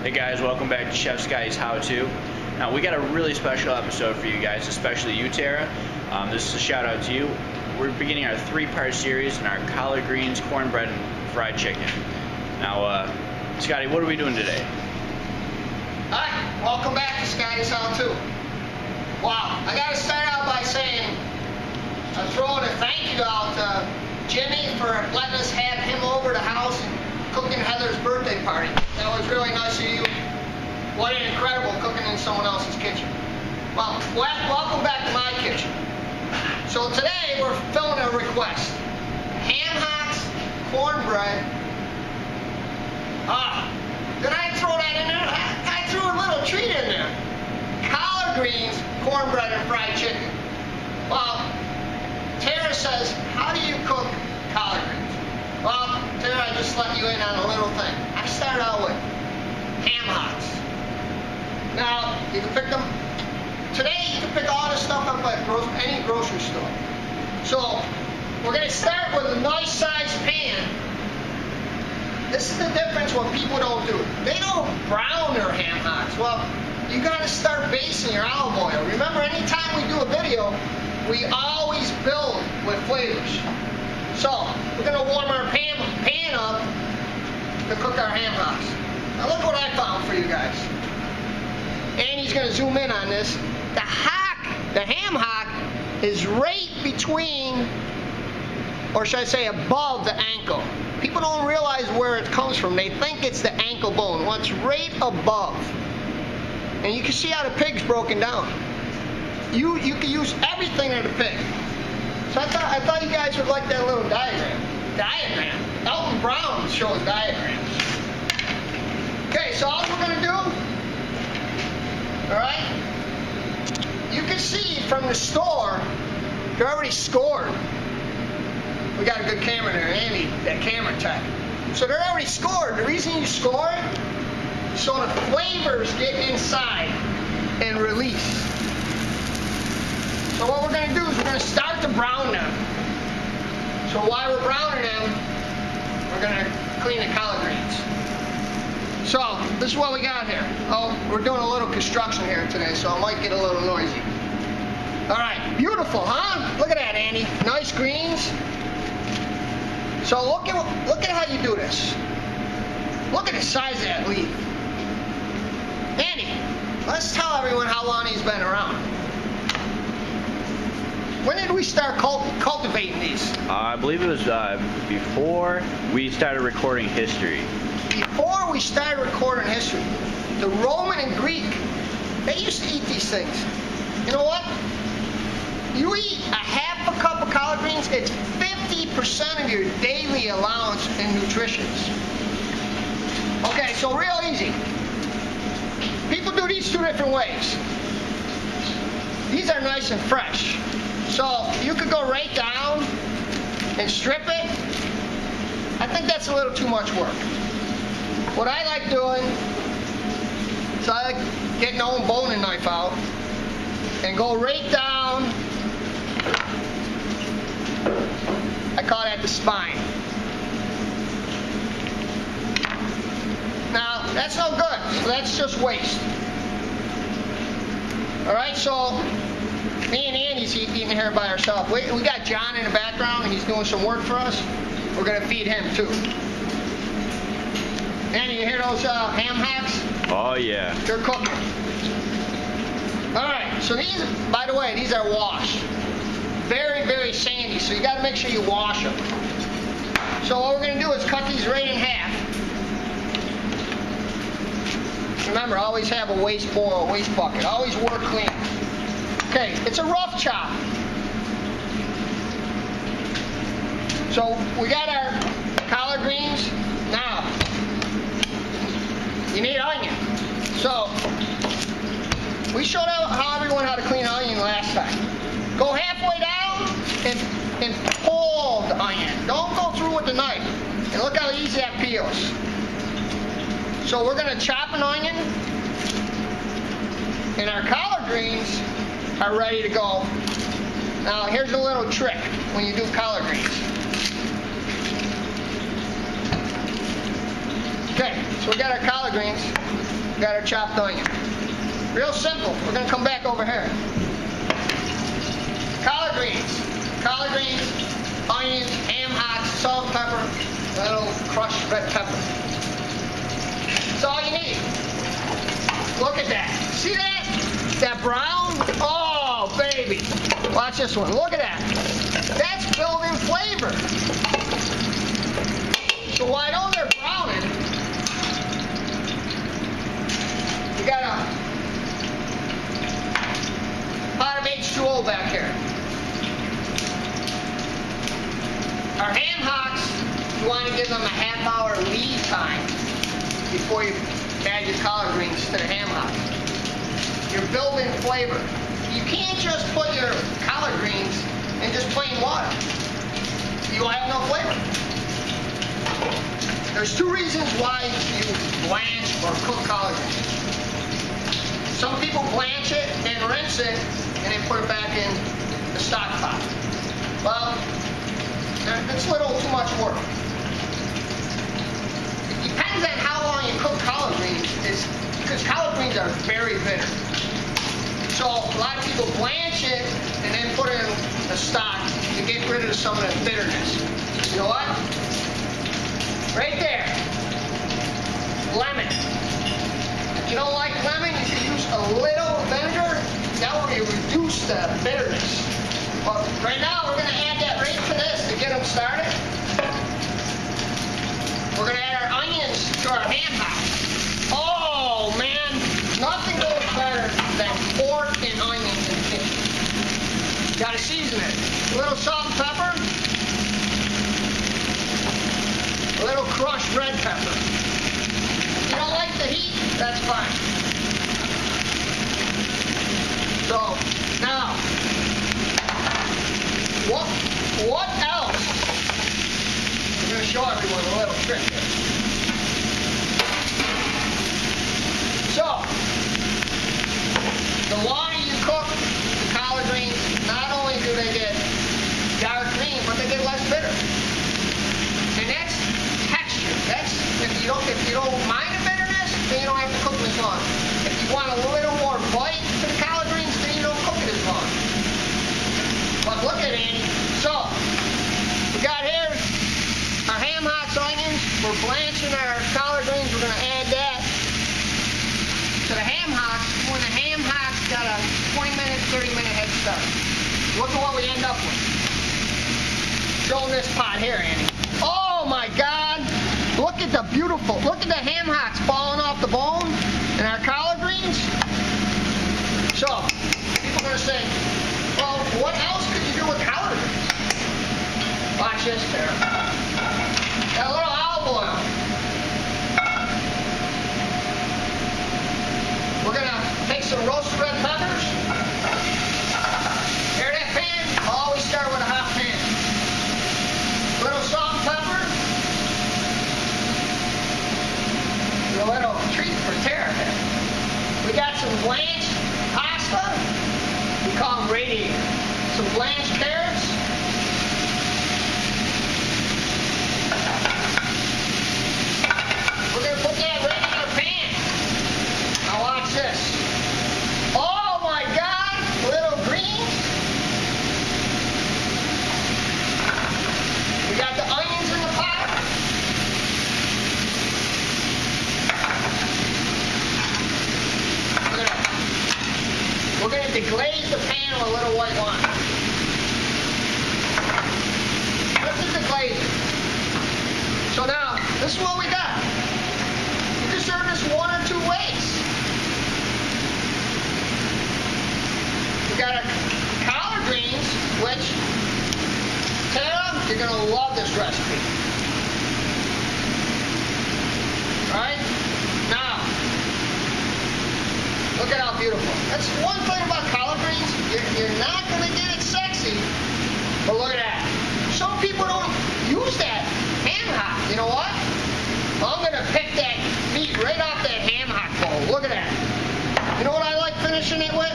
Hey guys, welcome back to Chef Scottie's How To. Now we got a really special episode for you guys, especially you, Tara. This is a shout out to you. We're beginning our 3-part series in our collard greens, cornbread, and fried chicken. Now, Scottie, what are we doing today? Hi, welcome back to Scottie's How To. Wow, I gotta start out by saying, I'm throwing a thank you out to Jimmy for letting us have him over the house and cooking Heather's birthday party. That was really nice of you. What an incredible cooking in someone else's kitchen. Well, welcome back to my kitchen. So today we're filling a request. Ham hocks, cornbread. Did I throw that in there? I threw a little treat in there. Collard greens, cornbread, and fried chicken. Well, Tara says, how do you cook collard greens? Well, Tara, I just let you in on a little thing. I start out with ham hocks. Now, you can pick them. Today, you can pick all this stuff up at any grocery store. So, we're going to start with a nice sized pan. This is the difference what people don't do. They don't brown their ham hocks. Well, you got to start basting your olive oil. Remember, anytime we do a video, we always build with flavors. So, we're going to warm our pan up to cook our ham hocks. Now look what I found for you guys. Andy's going to zoom in on this. The ham hock, is right between, or should I say above the ankle. People don't realize where it comes from. They think it's the ankle bone. Well, it's right above. And you can see how the pig's broken down. You can use everything in the pig. So I thought you guys would like that little diagram. Elton Brown shows diagrams. Okay, so all we're going to do, alright, you can see from the store, they're already scored. We got a good camera there, Andy, that camera tech. So they're already scored. The reason you score it, so the flavors get inside and release. So what we're going to do is we're going to start to brown them. So while we're browning them, we're going to clean the collard greens. So this is what we got here. Oh, we're doing a little construction here today, so it might get a little noisy. All right, beautiful, huh? Look at that, Andy. Nice greens. So look at how you do this. Look at the size of that leaf. Andy, let's tell everyone how long he's been around. When did we start cultivating these? I believe it was before we started recording history. Before we started recording history, the Roman and Greek, they used to eat these things. You know what? You eat a half a cup of collard greens, it's 50% of your daily allowance in nutrition. Okay, so real easy. People do these 2 different ways. These are nice and fresh. So you could go right down and strip it. I think that's a little too much work. What I like doing is I like getting my own boning knife out and go right down. I call that the spine. Now, that's no good, so that's just waste. Alright, so me and Andy's eating here by ourselves. We got John in the background, he's doing some work for us. We're going to feed him too. Andy, you hear those ham hocks? Oh yeah. They're cooking. Alright, so these, by the way, these are washed. Very, very sandy, so you got to make sure you wash them. So what we're going to do is cut these right in half. Remember, always have a waste bowl, a waste bucket. Always work clean. Okay, it's a rough chop. So we got our collard greens. Now, you need onion. So, we showed everyone how to clean an onion last time. Go halfway down and pull the onion. Don't go through with the knife. And look how easy that peels. So we're going to chop an onion. And our collard greens are ready to go. Now here's a little trick when you do collard greens. Okay, so we got our collard greens. got our chopped onion. Real simple. We're going to come back over here. Collard greens, onions, ham hocks, salt, pepper, a little crushed red pepper. That's all you need. Look at that. See that? That brown? Oh, baby. Watch this one. Look at that. That's building flavor. So while I know they're browning, you got a pot of H2O back here. Our ham hocks, you want to give them a half-hour lead time before you add your collard greens to the ham hocks. You're building flavor. You can't just put your collard greens in just plain water. You'll have no flavor. There's two reasons why you blanch or cook collard greens. Some people blanch it and rinse it and then put it back in the stock pot. Well, it's a little too much work. It depends on how long you cook collard greens, because collard greens are very bitter. So a lot of people blanch it and then put it in the stock to get rid of some of the bitterness. You know what? Right there. Lemon. If you don't like lemon, you can use a little vinegar. That will reduce the bitterness. But right now, we're going to add that right to this to get them started. We're going to add our onions to our ham hocks. Oh, man. Nothing goes better than pork and onions in the kitchen. Got to season it. A little salt and pepper. A little crushed red pepper. If you don't like the heat, that's fine. So, now, what else? I'm going to show everyone a little trick here. So, the longer you cook the collard greens, not only do they get dark green, but they get less bitter. And that's texture. That's if you don't mind the bitterness, then you don't have to cook it as long. If you want a little more bite to the collard greens, then you don't cook it as long. But look at it, Andy. So, we got here our ham hocks, onions. We're blanching our collard greens. We're going to add that to the ham hocks when the ham hocks got a 20-minute, 30-minute head start. Look at what we end up with. Show this pot here, Andy. Oh, my God. Look at the beautiful, look at the ham hocks falling off the bone and our collard greens. So, people are going to say, well, what else could you do with collard greens? Watch this, Tara. Got a little olive oil. We're going to take some roasted red peppers. Hear that pan? Always start with a hot pan. A little salt and pepper. A little treat for Tara. We got some blanched pasta. We call them radiator. Some blanched carrots. We're going to put that right in our pan. Now watch this. Oh my God! Little greens. We got the onions in the pot. We're going to deglaze the pan with a little white wine. This is the glazing. So now, this is what we got. You can serve this one or two ways. We got our collard greens, which, Tara, you're going to love this recipe. Alright? Now, look at how beautiful. That's one thing about collard greens. You're not going to get it sexy, but look at that. Some people don't use that ham hock. You know what? I'm going to pick that meat right off that ham hock bowl. Look at that. You know what I like finishing it with?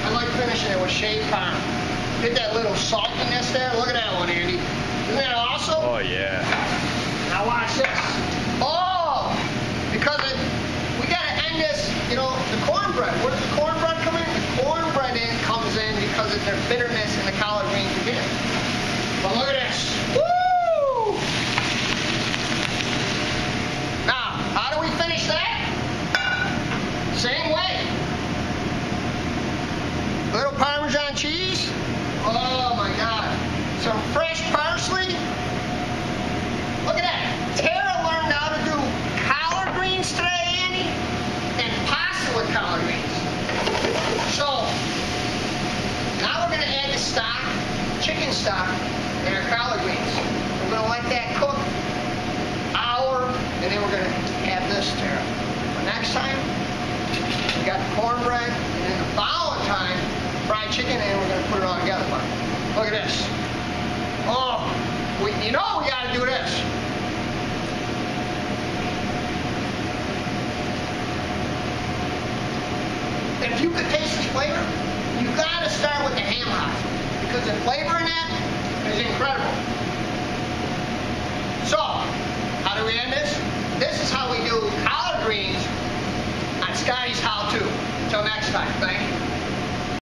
I like finishing it with shaved parm. Get that little saltiness there. Look at that one, Andy. Isn't that awesome? Oh, yeah. Now watch this. Oh! because of their bitterness in the collard greens again. But look at this. Woo! Now, how do we finish that? Same way. Little Parmesan cheese. Oh my God. Some fresh parsley. Look at that. Tara learned how to do collard greens today, Andy, and pasta with collard greens. So, now we're going to add the stock, chicken stock, and our collard greens. We're going to let that cook an hour, and then we're going to have this, Tara. But next time, we got the cornbread, and then the following time, fried chicken, and we're going to put it all together. Look at this. Oh, you know we got to do this. If you could taste the flavor, you got to start with the ham hocks, because the flavor in that is incredible. So, how do we end this? This is how we do collard greens on Scottie's How To. Until next time, thank you.